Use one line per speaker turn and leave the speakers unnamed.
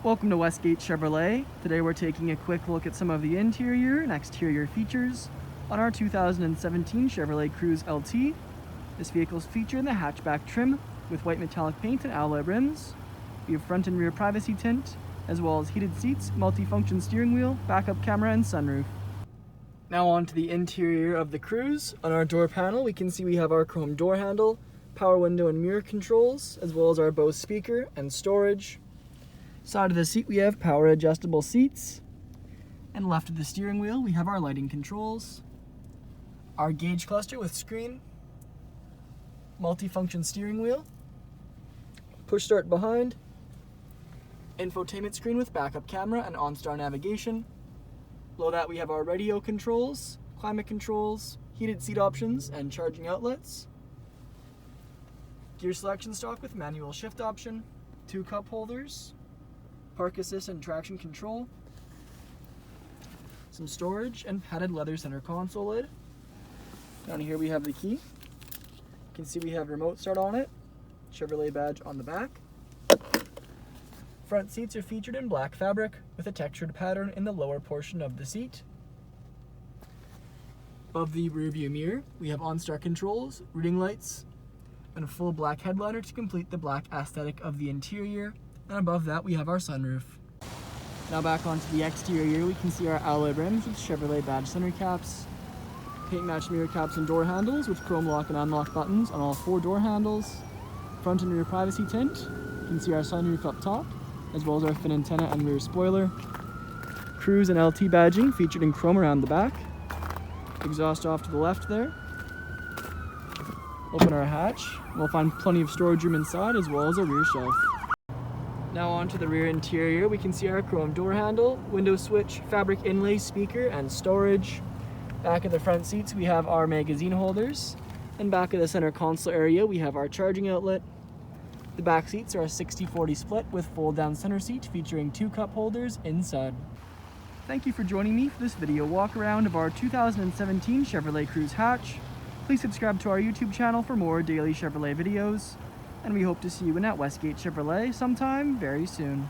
Welcome to Westgate Chevrolet. Today we're taking a quick look at some of the interior and exterior features on our 2017 Chevrolet Cruze LT. This vehicle is featured in the hatchback trim with white metallic paint and alloy rims. We have front and rear privacy tint, as well as heated seats, multifunction steering wheel, backup camera, and sunroof. Now on to the interior of the Cruze. On our door panel we can see we have our chrome door handle, power window and mirror controls, as well as our Bose speaker and storage. Side of the seat we have power adjustable seats, and left of the steering wheel we have our lighting controls, our gauge cluster with screen, multifunction steering wheel, push start behind, infotainment screen with backup camera and OnStar navigation. Below that we have our radio controls, climate controls, heated seat options and charging outlets, gear selection stalk with manual shift option, 2 cup holders, park assist and traction control, some storage, and padded leather center console lid. Down here we have the key. You can see we have remote start on it, Chevrolet badge on the back. Front seats are featured in black fabric with a textured pattern in the lower portion of the seat. Above the rear view mirror we have OnStar controls, reading lights, and a full black headliner to complete the black aesthetic of the interior. And above that we have our sunroof. Now back onto the exterior, we can see our alloy rims with Chevrolet badge center caps, paint matched mirror caps and door handles with chrome lock and unlock buttons on all 4 door handles, front and rear privacy tint. You can see our sunroof up top, as well as our fin antenna and rear spoiler. Cruze and LT badging featured in chrome around the back. Exhaust off to the left there. Open our hatch. We'll find plenty of storage room inside, as well as a rear shelf. Now onto the rear interior, we can see our chrome door handle, window switch, fabric inlay, speaker, and storage. Back of the front seats we have our magazine holders, and back of the center console area we have our charging outlet. The back seats are a 60-40 split with fold down center seat featuring 2 cup holders inside. Thank you for joining me for this video walk around of our 2017 Chevrolet Cruze hatch. Please subscribe to our YouTube channel for more daily Chevrolet videos, and we hope to see you in at Westgate Chevrolet sometime very soon.